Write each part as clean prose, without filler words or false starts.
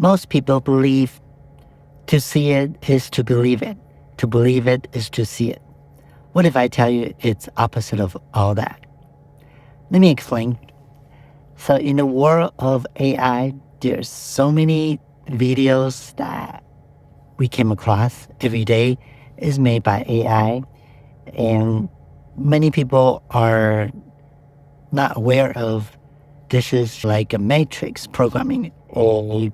Most people believe to see it is to believe it. To believe it is to see it. What if I tell you it's opposite of all that? Let me explain. So in the world of AI, there's so many videos that we came across every day is made by AI. And many people are not aware of this is like a matrix programming, a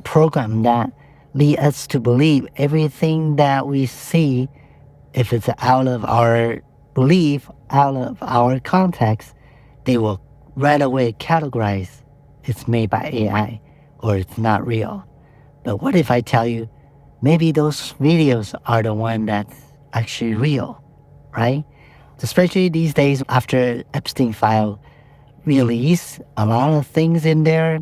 program that leads us to believe everything that we see, if it's out of our belief, out of our context, they will right away categorize it's made by AI or it's not real. But what if I tell you maybe those videos are the one that's actually real, right? Especially these days after Epstein file release, a lot of things in there.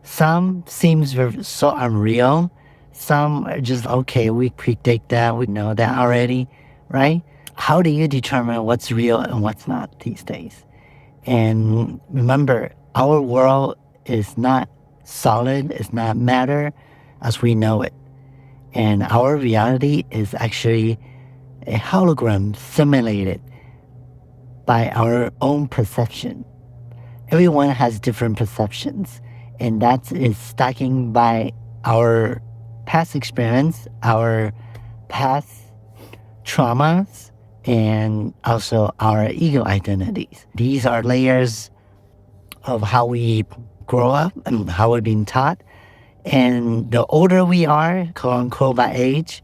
Some seems so unreal. Some are just, okay, we predict that, we know that already, right? How do you determine what's real and what's not these days? And remember, our world is not solid, it's not matter as we know it. And our reality is actually a hologram simulated by our own perception. Everyone has different perceptions, and that is stacking by our past experience, our past traumas, and also our ego identities. These are layers of how we grow up and how we're being taught. And the older we are, quote unquote, by age,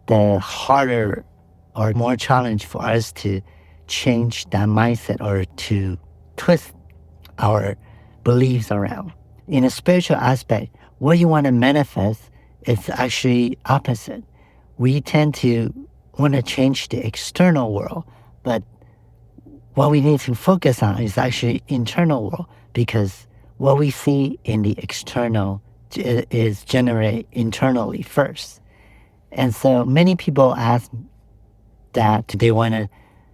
the harder or more challenge for us to change that mindset or to twist our beliefs around. In a spiritual aspect, what you want to manifest is actually opposite. We tend to want to change the external world, but what we need to focus on is actually internal world, because what we see in the external is generated internally first. And so many people ask that they want to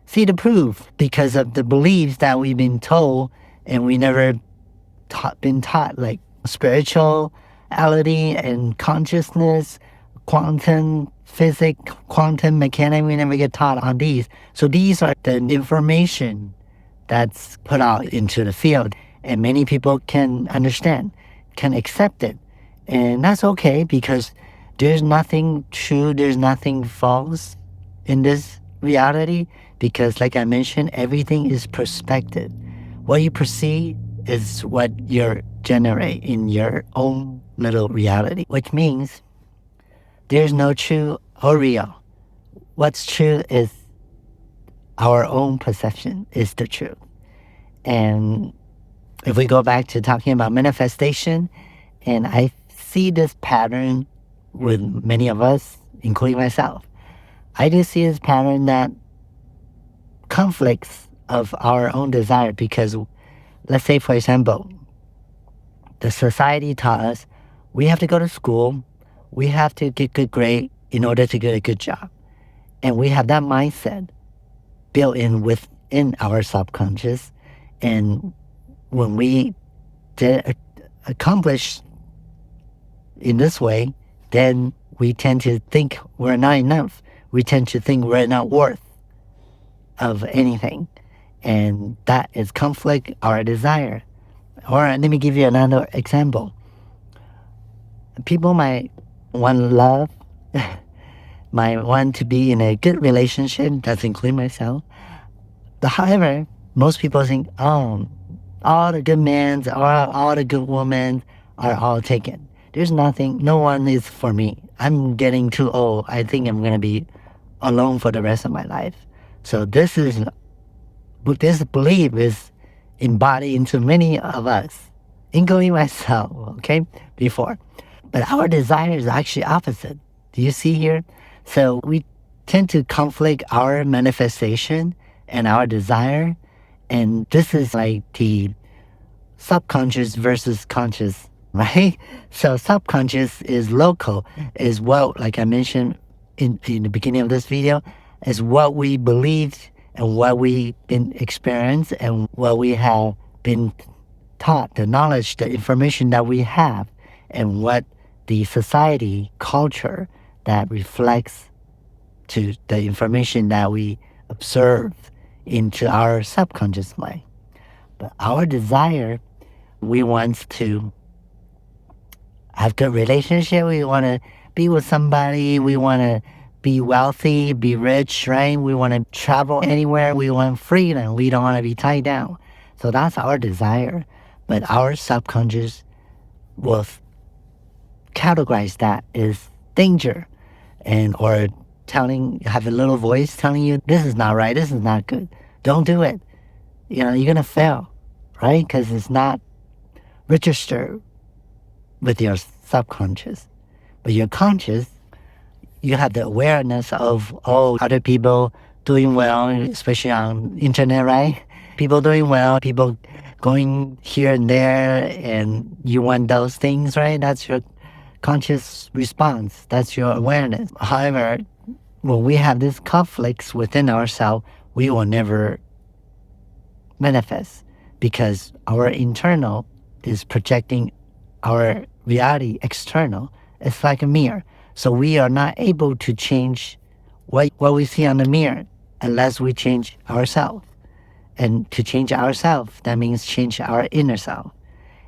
see the proof because of the beliefs that we've been told, and we never been taught, like spirituality and consciousness, quantum physics, quantum mechanics. We never get taught on these. So these are the information that's put out into the field, and many people can understand, can accept it. And that's okay, because there's nothing true, there's nothing false in this reality, because like I mentioned, everything is perspective. What you perceive is what you generate in your own little reality, which means there's no true or real. What's true is our own perception is the truth. And if we go back to talking about manifestation, and I see this pattern with many of us, including myself, I do see this pattern that conflicts of our own desire, because let's say, for example, the society taught us we have to go to school, we have to get good grade in order to get a good job. And we have that mindset built in within our subconscious. And when we accomplish in this way, then we tend to think we're not enough. We tend to think we're not worth of anything. And that is conflict our desire. Or let me give you another example. People might want love, might want to be in a good relationship, that's including myself. However, most people think, oh, all the good men, all the good women are all taken. There's nothing, no one is for me. I'm getting too old. I think I'm going to be alone for the rest of my life. So this belief is embodied into many of us, including myself, okay, before. But our desire is actually opposite. Do you see here? So we tend to conflict our manifestation and our desire. And this is like the subconscious versus conscious, right? So subconscious is local, is what, like I mentioned in the beginning of this video, is what we believed and what we've been experienced and what we have been taught, the knowledge, the information that we have. and what the society culture that reflects to the information that we observe into our subconscious mind. But our desire, we want to have good relationship. We want to be with somebody. We want to be wealthy, be rich, right? We want to travel anywhere. We want freedom. We don't want to be tied down. So that's our desire. But our subconscious will categorize that as danger and or have a little voice telling you, this is not right. This is not good. Don't do it. You're going to fail, right? Because it's not registered with your subconscious. But your conscious, you have the awareness of, other people doing well, especially on internet, right? People doing well, people going here and there, and you want those things, right? That's your conscious response. That's your awareness. However, when we have these conflicts within ourselves, we will never manifest because our internal is projecting our reality external. It's like a mirror. So we are not able to change what we see on the mirror unless we change ourselves. And to change ourselves, that means change our inner self.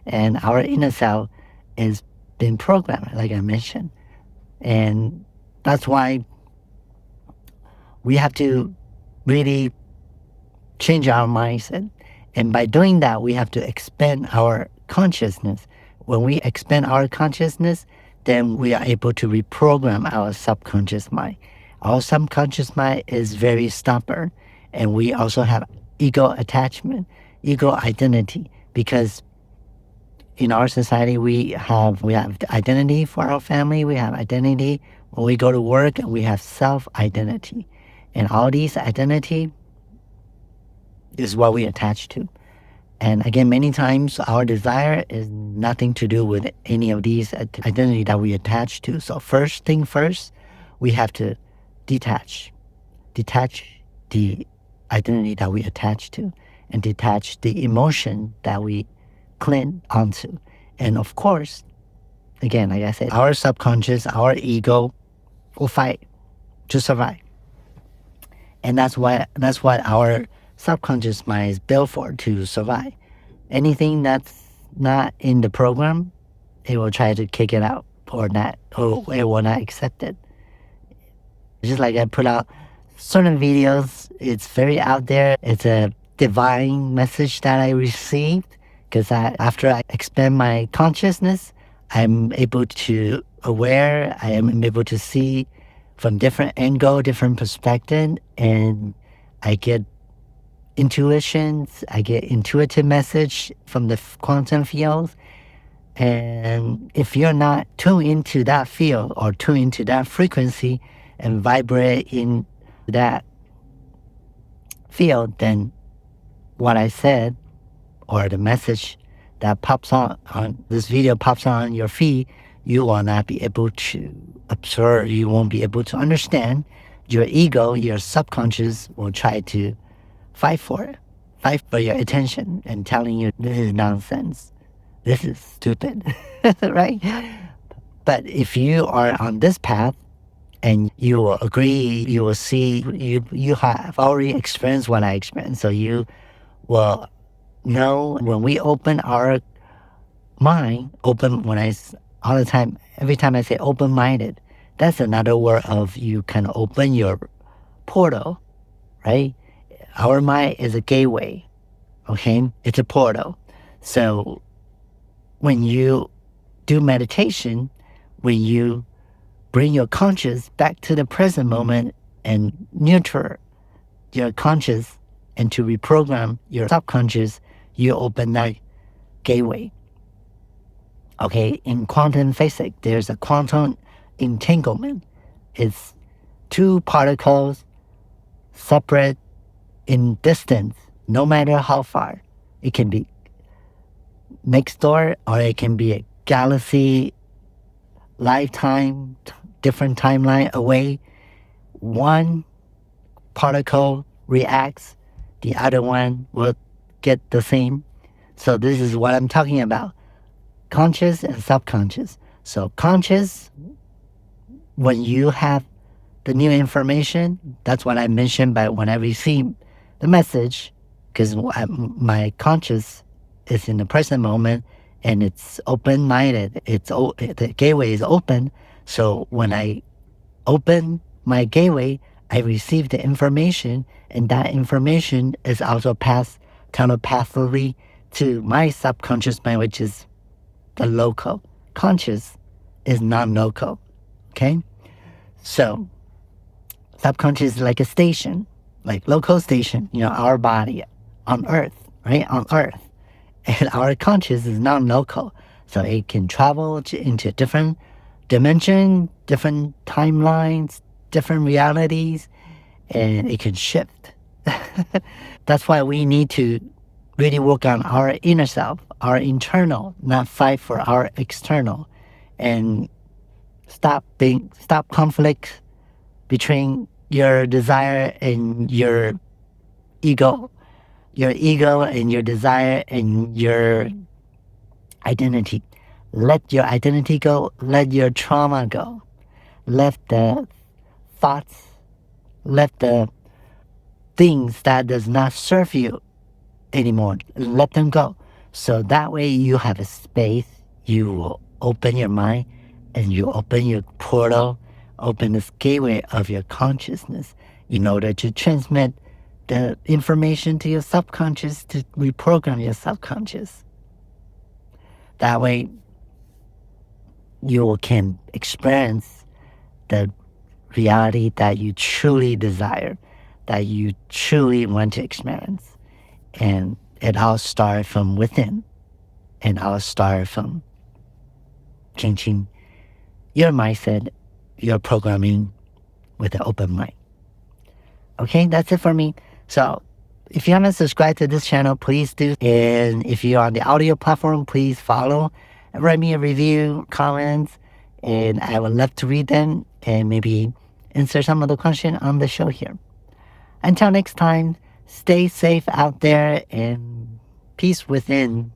And our inner self is been programmed, like I mentioned. And that's why we have to really change our mindset. And by doing that, we have to expand our consciousness. When we expand our consciousness, then we are able to reprogram our subconscious mind. Our subconscious mind is very stubborn, and we also have ego attachment, ego identity, because in our society we have identity for our family, we have identity when we go to work, and we have self-identity. And all these identity is what we attach to. And again, many times our desire is nothing to do with any of these identity that we attach to. So first thing first, we have to detach the identity that we attach to, and detach the emotion that we cling onto. And of course, again, like I said, our subconscious, our ego will fight to survive. And that's what our subconscious mind is built for, to survive. Anything that's not in the program, it will try to kick it out or it will not accept it. Just like I put out certain videos, it's very out there. It's a divine message that I received because after I expand my consciousness, I'm able to I am able to see from different angle, different perspective, and I get intuitions, I get intuitive message from the quantum fields. And if you're not tuned into that field or tuned into that frequency and vibrate in that field, then what I said or the message that pops on this video pops on your feed, you will not be able to observe, you won't be able to understand. Your ego, your subconscious will try to fight for your attention and telling you this is nonsense, this is stupid, right? But if you are on this path and you will agree, you will see, you have already experienced what I experienced, so you will know when we open our mind, all the time, every time I say open-minded, that's another word of you can open your portal, right? Our mind is a gateway, okay? It's a portal. So when you do meditation, when you bring your conscious back to the present moment and nurture your conscious and to reprogram your subconscious, you open that gateway. Okay, in quantum physics, there's a quantum entanglement. It's two particles separate in distance, no matter how far. It can be next door or it can be a galaxy, lifetime, different timeline away. One particle reacts, the other one will get the same. So this is what I'm talking about. conscious and subconscious. So conscious, when you have the new information, that's what I mentioned by when I receive the message, because my conscious is in the present moment and it's open-minded. The gateway is open. So when I open my gateway, I receive the information, and that information is also passed telepathically to my subconscious mind, which is the local. Conscious is non-local. Okay? So subconscious is like a station, like local station, our body on Earth, right? On Earth. And our conscious is non-local. So it can travel into different dimension, different timelines, different realities, and it can shift. That's why we need to really work on our inner self, our internal, not fight for our external, and stop conflict between your desire and your ego and your desire and your identity. Let your identity go, let your trauma go, let the thoughts, let the things that does not serve you anymore, let them go. So that way you have a space, you will open your mind and you open your portal, open this gateway of your consciousness in order to transmit the information to your subconscious, to reprogram your subconscious. That way you can experience the reality that you truly desire, that you truly want to experience. And it all starts from within. And all starts from changing your mindset, your programming with an open mind. Okay, that's it for me. So if you haven't subscribed to this channel, please do. And if you're on the audio platform, please follow and write me a review, comments, and I would love to read them and maybe answer some of the question on the show here. Until next time, stay safe out there and peace within.